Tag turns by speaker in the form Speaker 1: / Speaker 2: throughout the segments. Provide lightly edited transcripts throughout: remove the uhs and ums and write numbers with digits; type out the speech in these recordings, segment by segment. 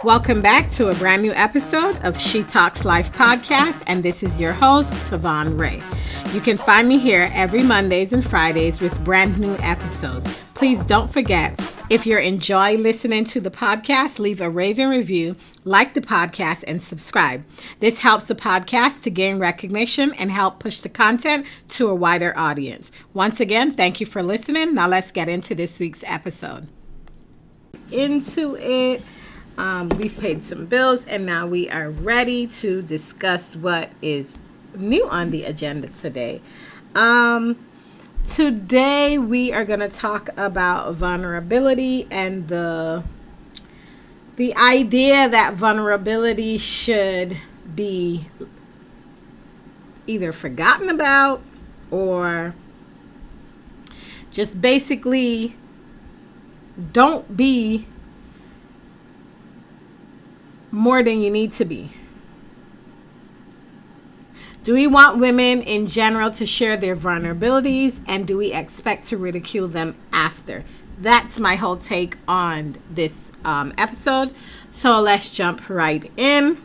Speaker 1: Welcome back to a brand new episode of She Talks Life podcast, and this is your host, Tavon Ray. You can find me here every Mondays and Fridays with brand new episodes. Please don't forget, if you're enjoying listening to the podcast, leave a raving review, like the podcast, and subscribe. This helps the podcast to gain recognition and help push the content to a wider audience. Once again, thank you for listening. Now let's get into this week's episode. We've paid some bills, and now we are ready to discuss what is new on the agenda today. Today we are going to talk about vulnerability and the idea that vulnerability should be either forgotten about or just basically don't be more than you need to be. Do we want women in general to share their vulnerabilities, and do we expect to ridicule them after? That's my whole take on this episode. So let's jump right in.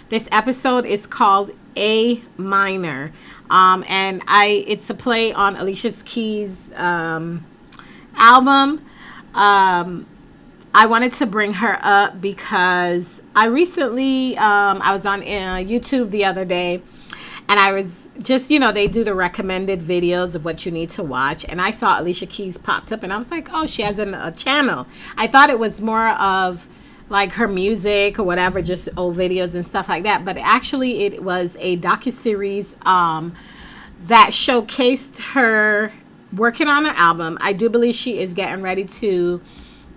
Speaker 1: This episode is called A Minor, and it's a play on Alicia Keys' album. I wanted to bring her up because I recently, I was on YouTube the other day, and I was just, they do the recommended videos of what you need to watch, and I saw Alicia Keys popped up, and I was like, oh, she has a channel. I thought it was more of like her music or whatever, just old videos and stuff like that, but actually it was a docuseries that showcased her working on an album. I do believe she is getting ready to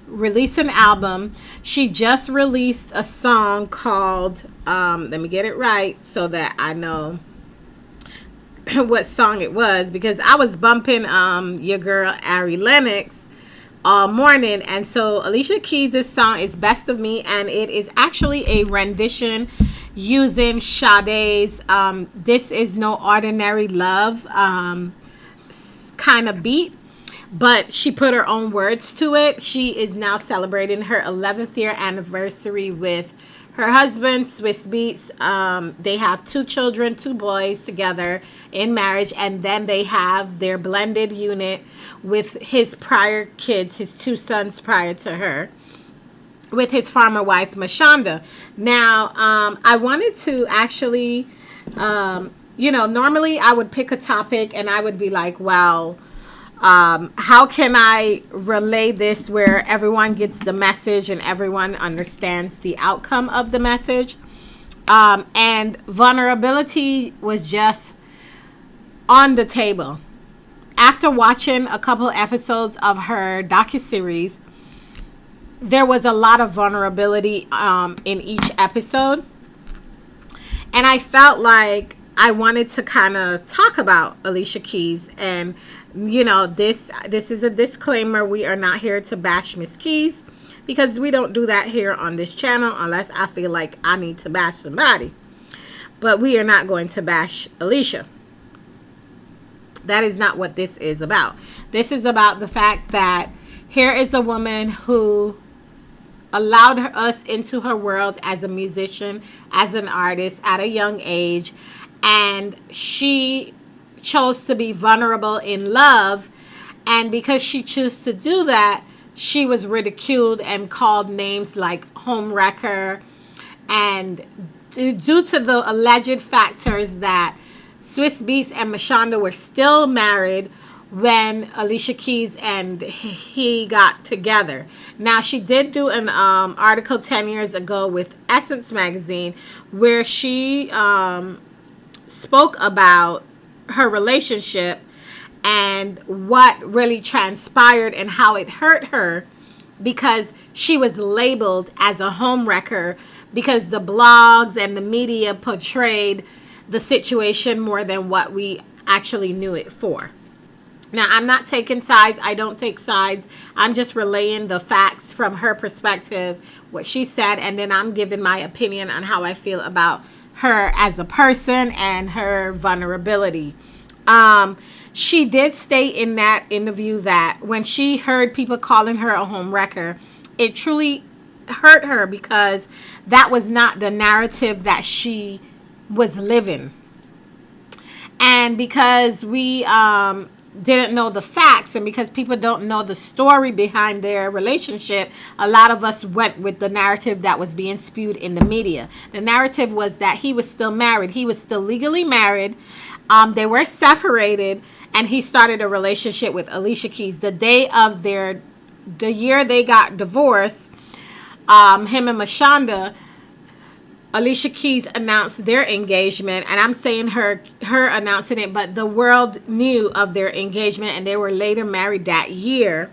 Speaker 1: release an album. She just released a song called let me get it right so that I know what song it was, because I was bumping your girl Ari Lennox all morning, and so Alicia Keys' song is Best of Me, and it is actually a rendition using Sade's This Is No Ordinary Love kind of beat. But she put her own words to it. She is now celebrating her 11th year anniversary with her husband, Swizz Beatz. They have 2 children, 2 boys together in marriage. And then they have their blended unit with his prior kids, his 2 sons prior to her, with his former wife, Mashonda. Now, I wanted to actually, normally I would pick a topic and I would be like, well, how can I relay this where everyone gets the message and everyone understands the outcome of the message? And vulnerability was just on the table. After watching a couple episodes of her docuseries, there was a lot of vulnerability in each episode. And I felt like I wanted to kind of talk about Alicia Keys. And this is a disclaimer. We are not here to bash Miss Keys, because we don't do that here on this channel unless I feel like I need to bash somebody. But we are not going to bash Alicia. That is not what this is about. This is about the fact that here is a woman who allowed us into her world as a musician, as an artist at a young age, and she chose to be vulnerable in love, and because she chose to do that, she was ridiculed and called names like homewrecker, and due to the alleged factors that Swizz Beatz and Mashonda were still married when Alicia Keys and he got together. Now, she did do an article 10 years ago with Essence magazine where she spoke about her relationship and what really transpired and how it hurt her, because she was labeled as a homewrecker because the blogs and the media portrayed the situation more than what we actually knew it for. Now, I'm not taking sides. I don't take sides. I'm just relaying the facts from her perspective, what she said, and then I'm giving my opinion on how I feel about her as a person and her vulnerability. She did state in that interview that when she heard people calling her a homewrecker, it truly hurt her because that was not the narrative that she was living. And because we didn't know the facts, and because people don't know the story behind their relationship, a lot of us went with the narrative that was being spewed in the media. The narrative was that he was still married. He was still legally married. They were separated, and he started a relationship with Alicia Keys. The year they got divorced, him and Mashonda, Alicia Keys announced their engagement, and I'm saying her announcing it, but the world knew of their engagement, and they were later married that year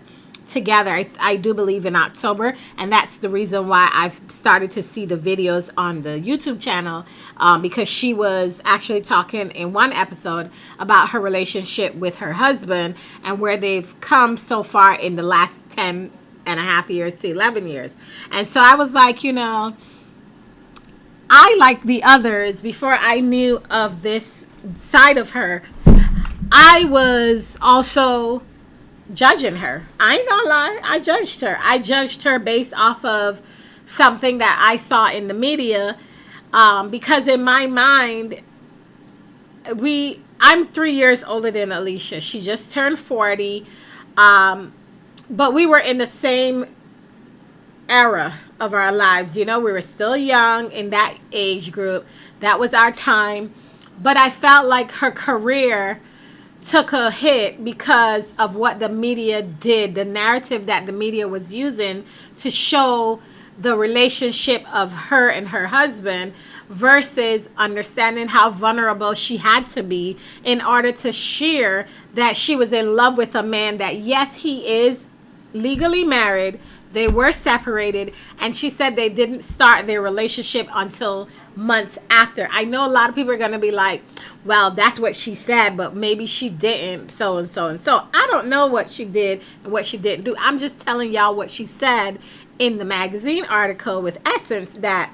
Speaker 1: together. I do believe in October, and that's the reason why I've started to see the videos on the YouTube channel, because she was actually talking in one episode about her relationship with her husband and where they've come so far in the last 10 and a half years to 11 years. And so I was like, I, like the others, before I knew of this side of her, I was also judging her. I ain't gonna lie, I judged her. I judged her based off of something that I saw in the media, because in my mind, I'm 3 years older than Alicia. She just turned 40, but we were in the same era of our lives. We were still young in that age group. That was our time. But I felt like her career took a hit because of what the media did, the narrative that the media was using to show the relationship of her and her husband, versus understanding how vulnerable she had to be in order to share that she was in love with a man that, yes, he is legally married. They were separated, and she said they didn't start their relationship until months after. I know a lot of people are going to be like, well, that's what she said, but maybe she didn't, so and so and so. I don't know what she did and what she didn't do. I'm just telling y'all what she said in the magazine article with Essence, that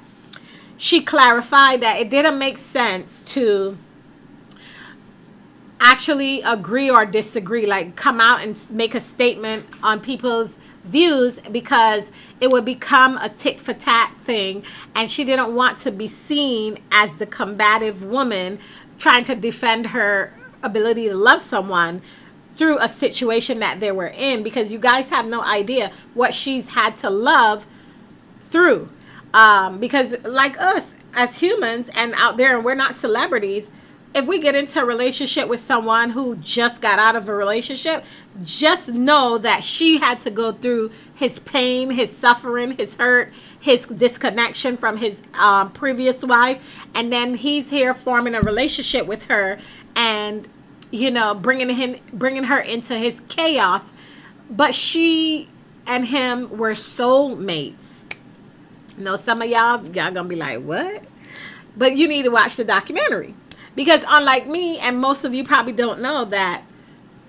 Speaker 1: she clarified that it didn't make sense to actually agree or disagree, like come out and make a statement on people's views, because it would become a tit for tat thing, and she didn't want to be seen as the combative woman trying to defend her ability to love someone through a situation that they were in, because you guys have no idea what she's had to love through, because like us as humans and out there, and we're not celebrities, if we get into a relationship with someone who just got out of a relationship, just know that she had to go through his pain, his suffering, his hurt, his disconnection from his previous wife. And then he's here forming a relationship with her and, bringing her into his chaos. But she and him were soulmates. Some of y'all gonna be like, what? But you need to watch the documentary. Because unlike me, and most of you probably don't know, that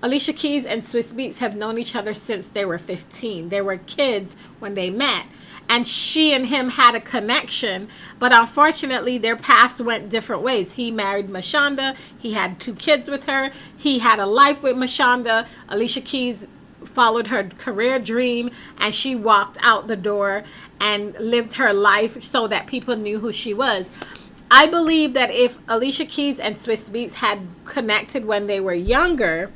Speaker 1: Alicia Keys and Swizz Beatz have known each other since they were 15. They were kids when they met. And she and him had a connection, but unfortunately their paths went different ways. He married Mashonda. He had 2 kids with her. He had a life with Mashonda. Alicia Keys followed her career dream, and she walked out the door and lived her life so that people knew who she was. I believe that if Alicia Keys and Swizz Beatz had connected when they were younger,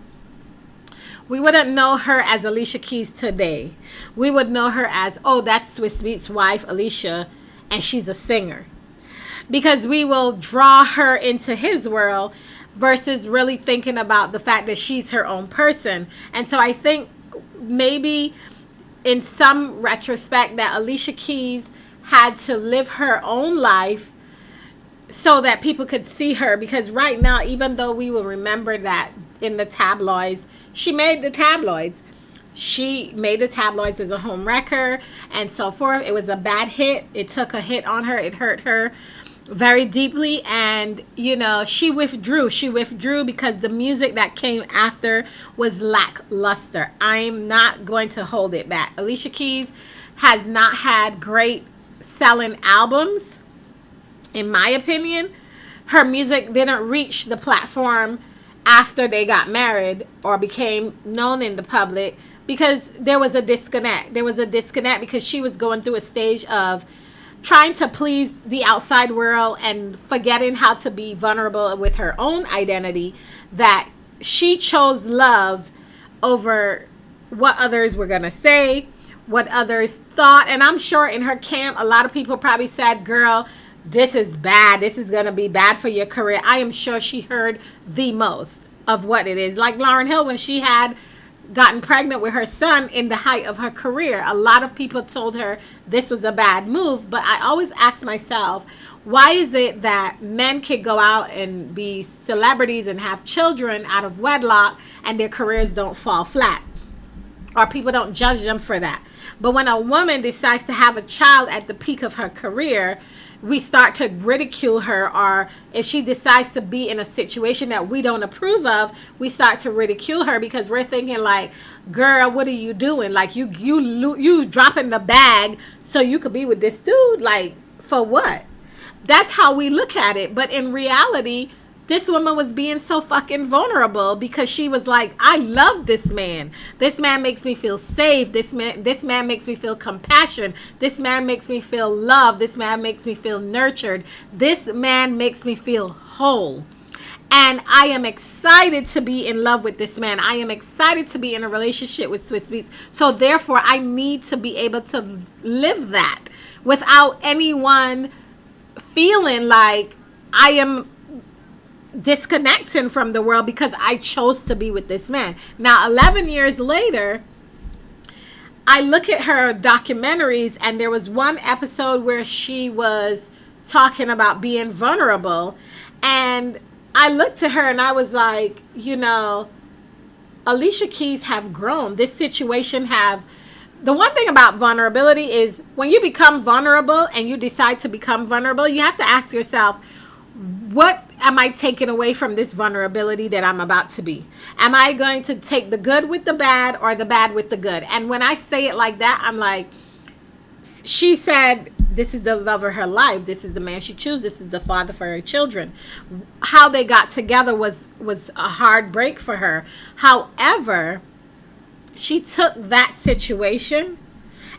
Speaker 1: we wouldn't know her as Alicia Keys today. We would know her as, oh, that's Swizz Beatz' wife, Alicia, and she's a singer. Because we will draw her into his world versus really thinking about the fact that she's her own person. And so I think maybe in some retrospect that Alicia Keys had to live her own life so that people could see her, because right now, even though we will remember that in the tabloids, she made the tabloids. She made the tabloids as a home wrecker and so forth. It was a bad hit. It took a hit on her. It hurt her very deeply. And, she withdrew. She withdrew because the music that came after was lackluster. I'm not going to hold it back. Alicia Keys has not had great selling albums. In my opinion, her music didn't reach the platform after they got married or became known in the public, because there was a disconnect. There was a disconnect because she was going through a stage of trying to please the outside world and forgetting how to be vulnerable with her own identity, that she chose love over what others were going to say, what others thought. And I'm sure in her camp, a lot of people probably said, girl, this is bad. This is going to be bad for your career. I am sure she heard the most of what it is. Like Lauryn Hill, when she had gotten pregnant with her son in the height of her career, a lot of people told her this was a bad move. But I always ask myself, why is it that men can go out and be celebrities and have children out of wedlock and their careers don't fall flat, or people don't judge them for that? But when a woman decides to have a child at the peak of her career, we start to ridicule her. Or if she decides to be in a situation that we don't approve of, we start to ridicule her because we're thinking like, girl, what are you doing? Like you dropping the bag so you could be with this dude, like for what? That's how we look at it. But in reality, this woman was being so fucking vulnerable because she was like, I love this man. This man makes me feel safe. This man makes me feel compassion. This man makes me feel love. This man makes me feel nurtured. This man makes me feel whole. And I am excited to be in love with this man. I am excited to be in a relationship with Swizz Beatz. So therefore, I need to be able to live that without anyone feeling like I am disconnecting from the world because I chose to be with this man. Now, 11 years later, I look at her documentaries, and there was one episode where she was talking about being vulnerable, and I looked at her and I was like, you know, Alicia Keys have grown. This situation the one thing about vulnerability is when you become vulnerable and you decide to become vulnerable, you have to ask yourself, what am I taking away from this vulnerability that I'm about to be? Am I going to take the good with the bad or the bad with the good? And when I say it like that, I'm like, she said, this is the love of her life. This is the man she chose. This is the father for her children. How they got together was a hard break for her. However, she took that situation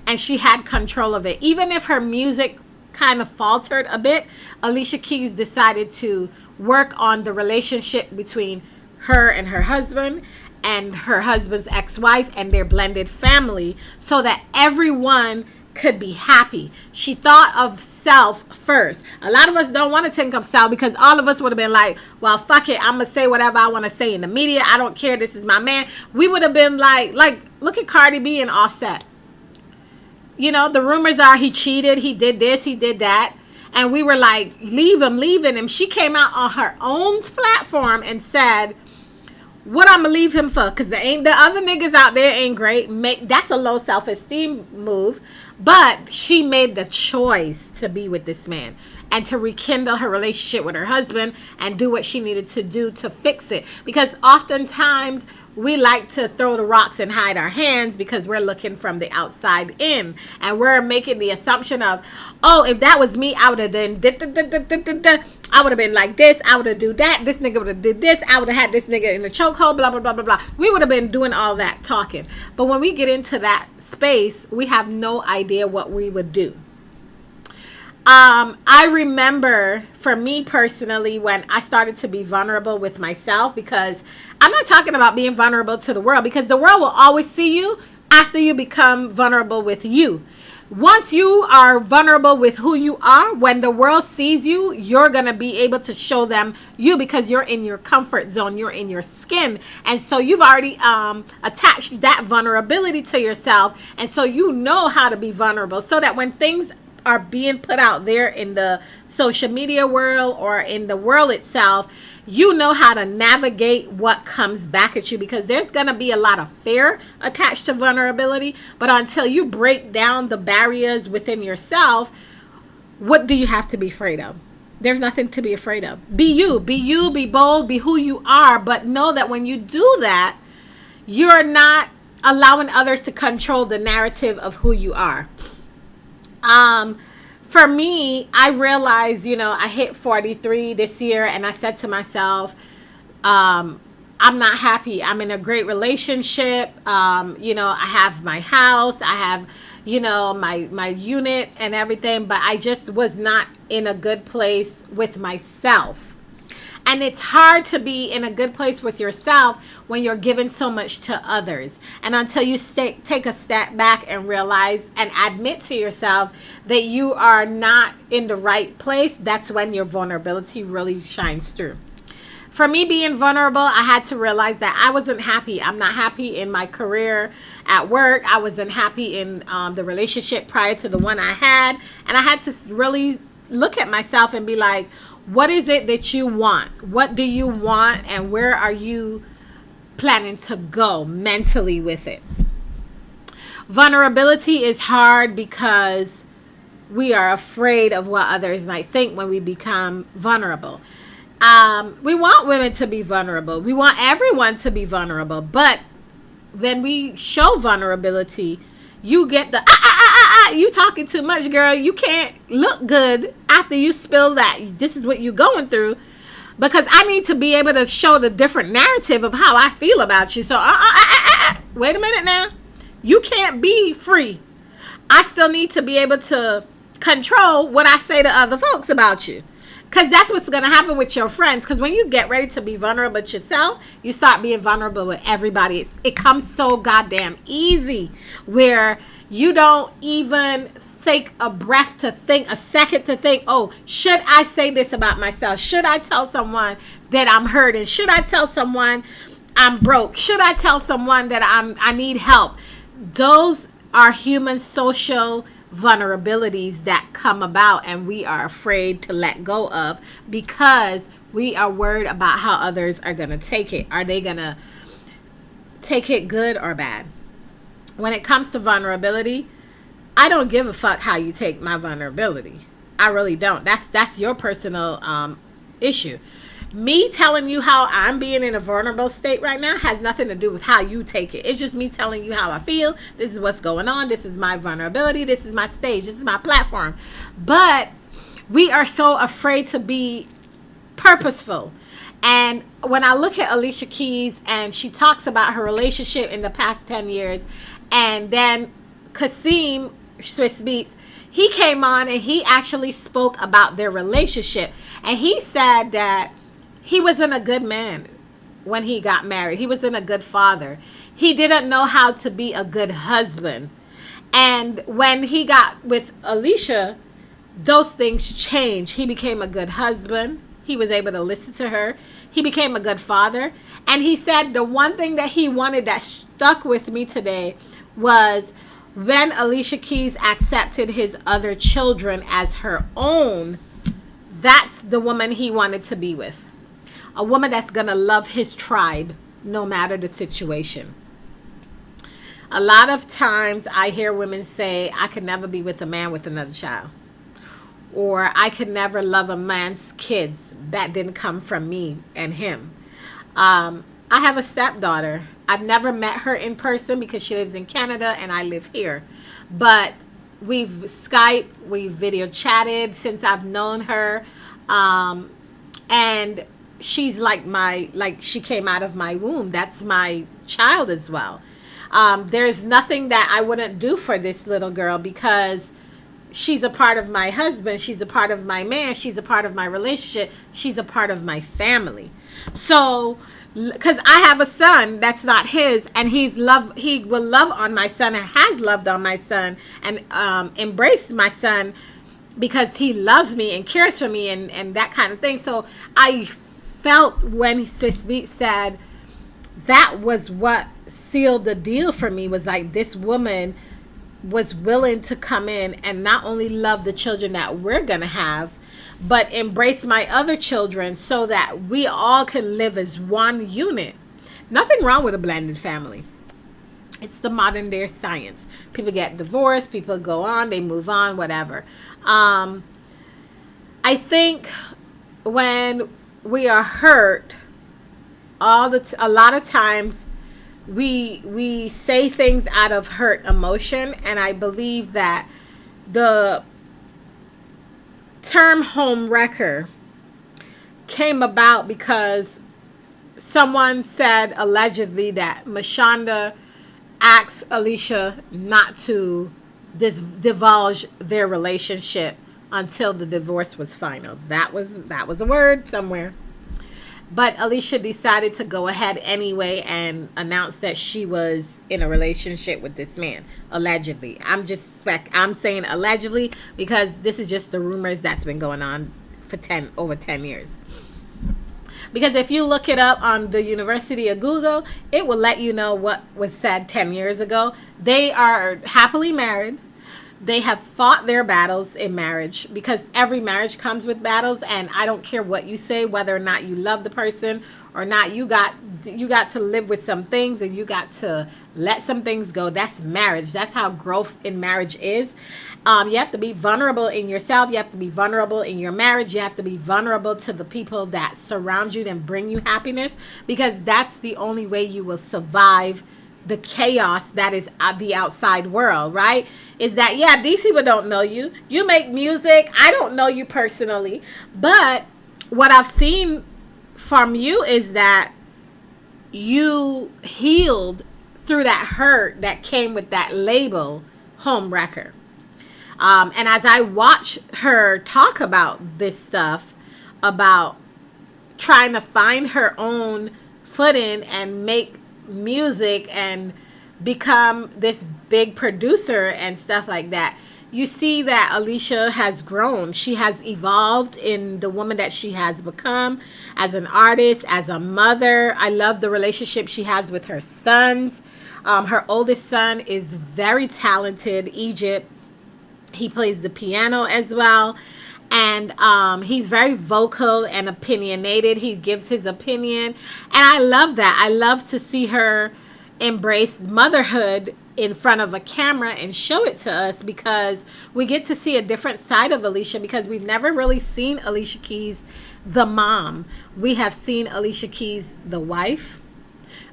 Speaker 1: and she had control of it. Even if her music kind of faltered a bit, Alicia Keys decided to work on the relationship between her and her husband and her husband's ex-wife and their blended family so that everyone could be happy. She thought of self first. A lot of us don't want to think of self because all of us would have been like, well, fuck it, I'm gonna say whatever I want to say in the media. I don't care. This is my man. We would have been like look at Cardi B and Offset. You know, the rumors are he cheated, he did this, he did that. And we were like, leaving him. She came out on her own platform and said, what I'm going to leave him for? Because the other niggas out there ain't great. That's a low self-esteem move. But she made the choice to be with this man and to rekindle her relationship with her husband and do what she needed to do to fix it. Because oftentimes we like to throw the rocks and hide our hands because we're looking from the outside in. And we're making the assumption of, oh, if that was me, I would have done, I would have been like this, I would have do that, this nigga would have did this, I would have had this nigga in the chokehold, blah, blah, blah, blah, blah. We would have been doing all that talking. But when we get into that space, we have no idea what we would do. I remember for me personally when I started to be vulnerable with myself, because I'm not talking about being vulnerable to the world, because the world will always see you after you become vulnerable with you. Once you are vulnerable with who you are, when the world sees you, you're going to be able to show them you because you're in your comfort zone. You're in your skin. And so you've already attached that vulnerability to yourself. And so you know how to be vulnerable so that when things are being put out there in the social media world or in the world itself, you know how to navigate what comes back at you, because there's going to be a lot of fear attached to vulnerability. But until you break down the barriers within yourself, what do you have to be afraid of? There's nothing to be afraid of. Be you, be bold, be who you are. But know that when you do that, you're not allowing others to control the narrative of who you are. For me, I realized, I hit 43 this year, and I said to myself, I'm not happy. I'm in a great relationship. I have my house. I have, my unit and everything, but I just was not in a good place with myself. And it's hard to be in a good place with yourself when you're giving so much to others. And until you take a step back and realize and admit to yourself that you are not in the right place, that's when your vulnerability really shines through. For me, being vulnerable, I had to realize that I wasn't happy. I'm not happy in my career at work. I wasn't happy in the relationship prior to the one I had. And I had to really look at myself and be like, what is it that you want? What do you want? And where are you planning to go mentally with it? Vulnerability is hard because we are afraid of what others might think when we become vulnerable. We want women to be vulnerable. We want everyone to be vulnerable. But when we show vulnerability, you get the you talking too much, girl. You can't look good after you spill that. This is what you're going through, because I need to be able to show the different narrative of how I feel about you. So wait a minute now. You can't be free. I still need to be able to control what I say to other folks about you. Because that's what's going to happen with your friends. Because when you get ready to be vulnerable with yourself, you start being vulnerable with everybody. It comes so goddamn easy where you don't even take a breath to think, a second to think, oh, should I say this about myself? Should I tell someone that I'm hurting? Should I tell someone I'm broke? Should I tell someone that I need help? Those are human social vulnerabilities that come about, and we are afraid to let go of because we are worried about how others are going to take it. Are they going to take it good or bad? When it comes to vulnerability, I don't give a fuck how you take my vulnerability. I really don't. That's your personal issue. Me telling you how I'm being in a vulnerable state right now has nothing to do with how you take it. It's just me telling you how I feel. This is what's going on. This is my vulnerability. This is my stage. This is my platform. But we are so afraid to be purposeful. And when I look at Alicia Keys and she talks about her relationship in the past 10 years, and then Kasim, Swizz Beatz, he came on and he actually spoke about their relationship. And he said that he wasn't a good man when he got married. He wasn't a good father. He didn't know how to be a good husband. And when he got with Alicia, those things changed. He became a good husband. He was able to listen to her. He became a good father. And he said the one thing that he wanted that stuck with me today was when Alicia Keys accepted his other children as her own, that's the woman he wanted to be with. A woman that's going to love his tribe no matter the situation. A lot of times I hear women say, I could never be with a man with another child. Or I could never love a man's kids. That didn't come from me and him. I have a stepdaughter. I've never met her in person because she lives in Canada and I live here. But we've Skyped, we've video chatted since I've known her. And she's like she came out of my womb. That's my child as well. There's nothing that I wouldn't do for this little girl because she's a part of my husband. She's a part of my man. She's a part of my relationship. She's a part of my family. So, because I have a son that's not his, and he will love on my son and has loved on my son and embraced my son because he loves me and cares for me and that kind of thing. So I felt when Swizz Beatz said that was what sealed the deal for me, was like this woman was willing to come in and not only love the children that we're gonna have, but embrace my other children so that we all can live as one unit. Nothing wrong with a blended family. It's the modern day science. People get divorced, people go on, they move on, whatever. I think when we are hurt, a lot of times we say things out of hurt emotion, and I believe that the term home wrecker came about because someone said allegedly that Mashonda asked Alicia not to divulge their relationship until the divorce was final. That was a word somewhere. But Alicia decided to go ahead anyway and announce that she was in a relationship with this man, allegedly. I'm saying allegedly because this is just the rumors that's been going on for over 10 years. Because if you look it up on the University of Google, it will let you know what was said 10 years ago. They are happily married. They have fought their battles in marriage, because every marriage comes with battles, and I don't care what you say, whether or not you love the person or not. You got to live with some things, and you got to let some things go. That's marriage. That's how growth in marriage is. You have to be vulnerable in yourself. You have to be vulnerable in your marriage. You have to be vulnerable to the people that surround you and bring you happiness, because that's the only way you will survive the chaos that is the outside world, right? Is that, yeah, these people don't know you. You make music. I don't know you personally. But what I've seen from you is that you healed through that hurt that came with that label, homewrecker. And as I watch her talk about this stuff, about trying to find her own footing and make music and become this big producer and stuff like that, you see that Alicia has grown. She has evolved in the woman that she has become as an artist, as a mother. I love the relationship she has with her sons. Her oldest son is very talented, Egypt. He plays the piano as well. And he's very vocal and opinionated. He gives his opinion. And I love that. I love to see her embrace motherhood in front of a camera and show it to us, because we get to see a different side of Alicia, because we've never really seen Alicia Keys, the mom. We have seen Alicia Keys, the wife,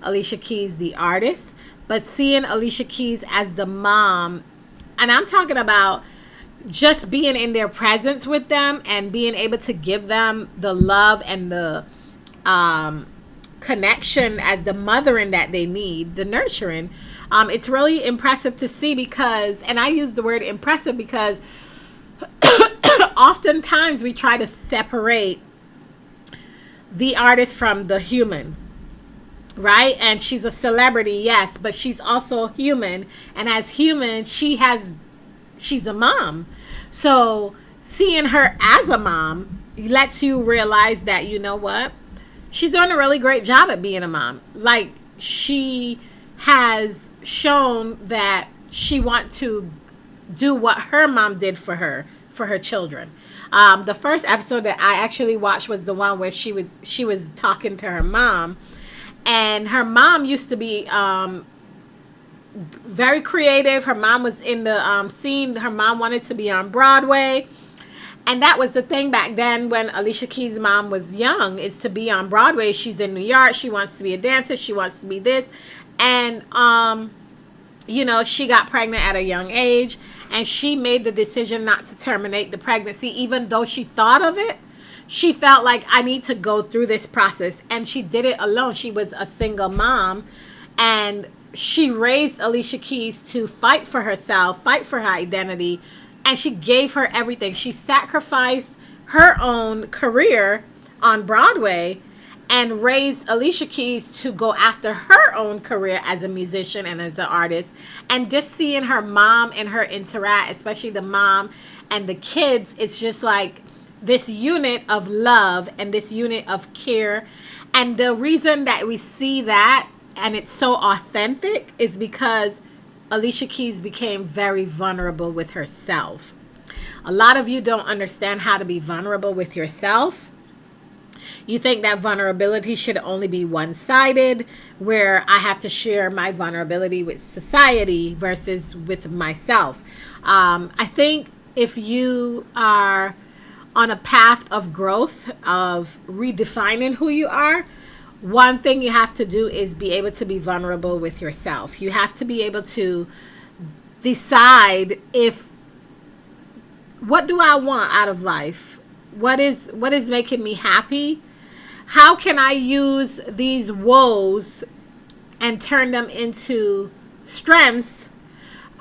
Speaker 1: Alicia Keys, the artist, but seeing Alicia Keys as the mom, and I'm talking about just being in their presence with them and being able to give them the love and the connection as the mothering that they need, the nurturing. It's really impressive to see, because, and I use the word impressive because oftentimes we try to separate the artist from the human, right? And she's a celebrity, yes, but she's also human. And as human, she's a mom. So seeing her as a mom lets you realize that, you know what? She's doing a really great job at being a mom. Like, she has shown that she wants to do what her mom did for her children. The first episode that I actually watched was the one where she was talking to her mom, and her mom used to be very creative. Her mom was in the scene. Her mom wanted to be on Broadway. And that was the thing back then when Alicia Keys' mom was young, is to be on Broadway. She's in New York. She wants to be a dancer. She wants to be this. And, she got pregnant at a young age. And she made the decision not to terminate the pregnancy, even though she thought of it. She felt like, I need to go through this process. And she did it alone. She was a single mom. And she raised Alicia Keys to fight for herself, fight for her identity. And she gave her everything. She sacrificed her own career on Broadway and raised Alicia Keys to go after her own career as a musician and as an artist. And just seeing her mom and her interact, especially the mom and the kids, it's just like this unit of love and this unit of care. And the reason that we see that and it's so authentic is because Alicia Keys became very vulnerable with herself. A lot of you don't understand how to be vulnerable with yourself. You think that vulnerability should only be one-sided, where I have to share my vulnerability with society versus with myself. I think if you are on a path of growth, of redefining who you are, one thing you have to do is be able to be vulnerable with yourself. You have to be able to decide what do I want out of life? What is making me happy? how can I use these woes and turn them into strengths,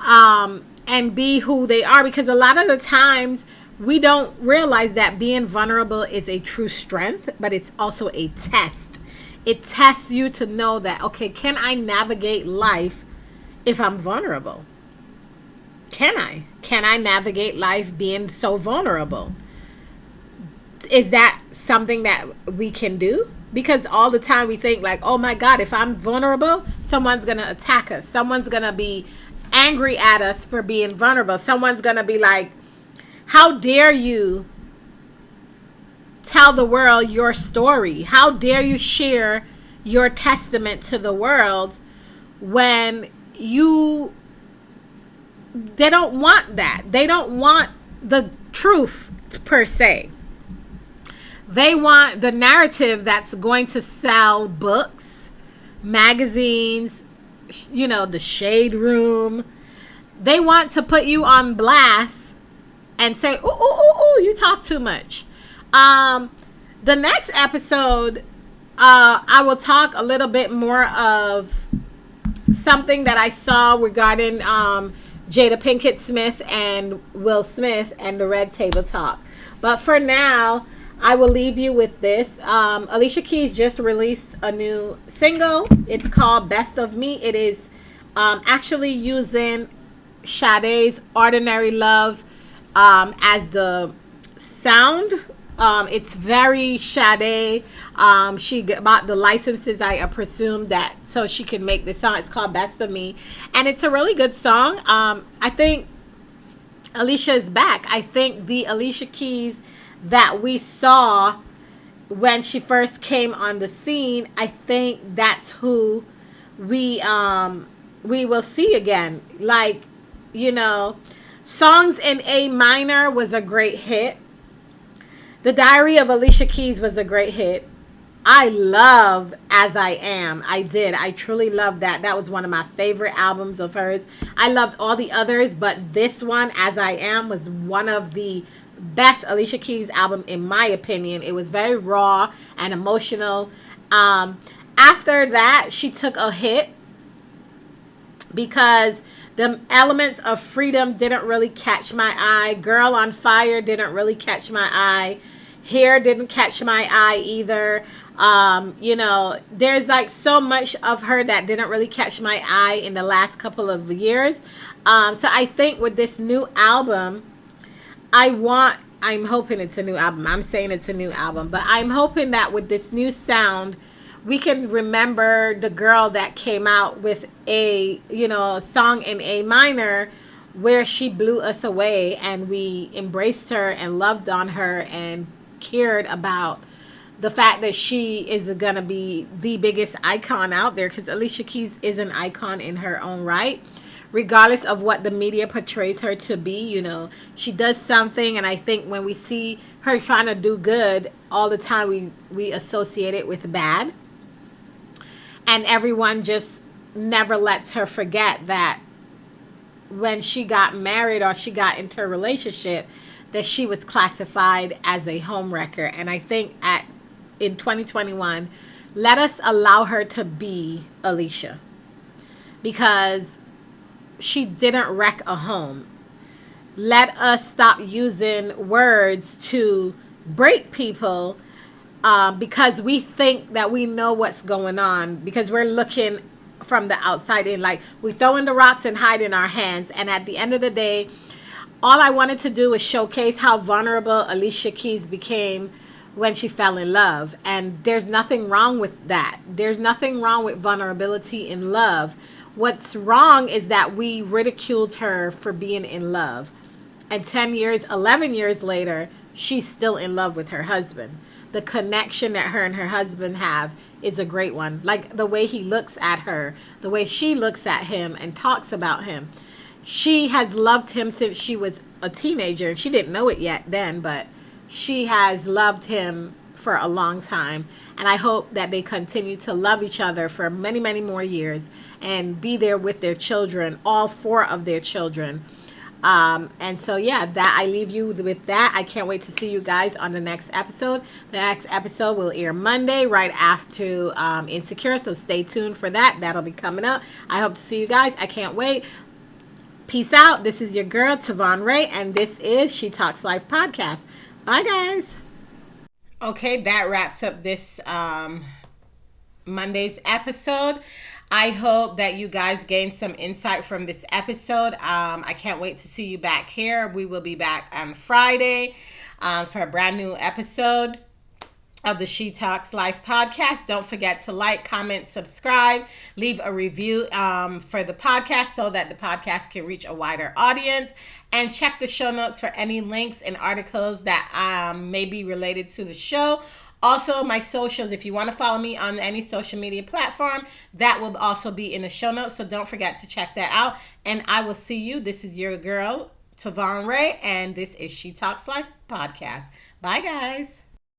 Speaker 1: and be who they are? Because a lot of the times we don't realize that being vulnerable is a true strength, but it's also a test. It tests you to know that, okay, can I navigate life if I'm vulnerable? Can I? Can I navigate life being so vulnerable? Is that something that we can do? Because all the time we think like, oh my God, if I'm vulnerable, someone's going to attack us. Someone's going to be angry at us for being vulnerable. Someone's going to be like, how dare you tell the world your story? How dare you share your testament to the world when they don't want that. They don't want the truth per se. They want the narrative that's going to sell books, magazines, the shade room. They want to put you on blast and say, ooh, you talk too much. The next episode, I will talk a little bit more of something that I saw regarding Jada Pinkett Smith and Will Smith and the Red Table Talk. But for now, I will leave you with this. Alicia Keys just released a new single. It's called Best of Me. It is actually using Sade's Ordinary Love as the sound. It's very Sade. She bought the licenses, I presume, that so she can make this song. It's called Best of Me, and it's a really good song. I think Alicia is back. I think the Alicia Keys that we saw when she first came on the scene, I think that's who we will see again. Like, Songs in A Minor was a great hit. The Diary of Alicia Keys was a great hit. I love As I Am. I did. I truly loved that. That was one of my favorite albums of hers. I loved all the others, but this one, As I Am, was one of the best Alicia Keys album in my opinion. It was very raw and emotional. After that, she took a hit because the Elements of Freedom didn't really catch my eye. Girl on Fire didn't really catch my eye. Hair didn't catch my eye either. There's like so much of her that didn't really catch my eye in the last couple of years. So I think with this new album, I'm hoping it's a new album. I'm saying it's a new album, but I'm hoping that with this new sound, we can remember the girl that came out with a song in A minor where she blew us away and we embraced her and loved on her and cared about the fact that she is going to be the biggest icon out there, because Alicia Keys is an icon in her own right. Regardless of what the media portrays her to be, she does something, and I think when we see her trying to do good, all the time we associate it with bad. And everyone just never lets her forget that when she got married or she got into a relationship, that she was classified as a homewrecker. And I think in 2021, let us allow her to be Alicia, because she didn't wreck a home. Let us stop using words to break people because we think that we know what's going on, because we're looking from the outside in. Like, we throw in the rocks and hide in our hands. And at the end of the day, all I wanted to do was showcase how vulnerable Alicia Keys became when she fell in love. And there's nothing wrong with that. There's nothing wrong with vulnerability in love. What's wrong is that we ridiculed her for being in love. And 10 years, 11 years later, she's still in love with her husband. The connection that her and her husband have is a great one. Like the way he looks at her, the way she looks at him and talks about him. She has loved him since she was a teenager, and she didn't know it yet then, but she has loved him for a long time. And I hope that they continue to love each other for many, many more years and be there with their children, all 4 of their children. And so, yeah, that I leave you with that. I can't wait to see you guys on the next episode. The next episode will air Monday right after Insecure. So stay tuned for that. That'll be coming up. I hope to see you guys. I can't wait. Peace out. This is your girl, Tavon Ray, and this is She Talks Life Podcast. Bye, guys. Okay, that wraps up this Monday's episode. I hope that you guys gained some insight from this episode. I can't wait to see you back here. We will be back on Friday for a brand new episode of the She Talks Life podcast. Don't forget to like, comment, subscribe, leave a review for the podcast so that the podcast can reach a wider audience. And check the show notes for any links and articles that may be related to the show. Also, my socials, if you want to follow me on any social media platform, that will also be in the show notes. So don't forget to check that out. And I will see you. This is your girl, Tavon Ray, and this is She Talks Life podcast. Bye, guys.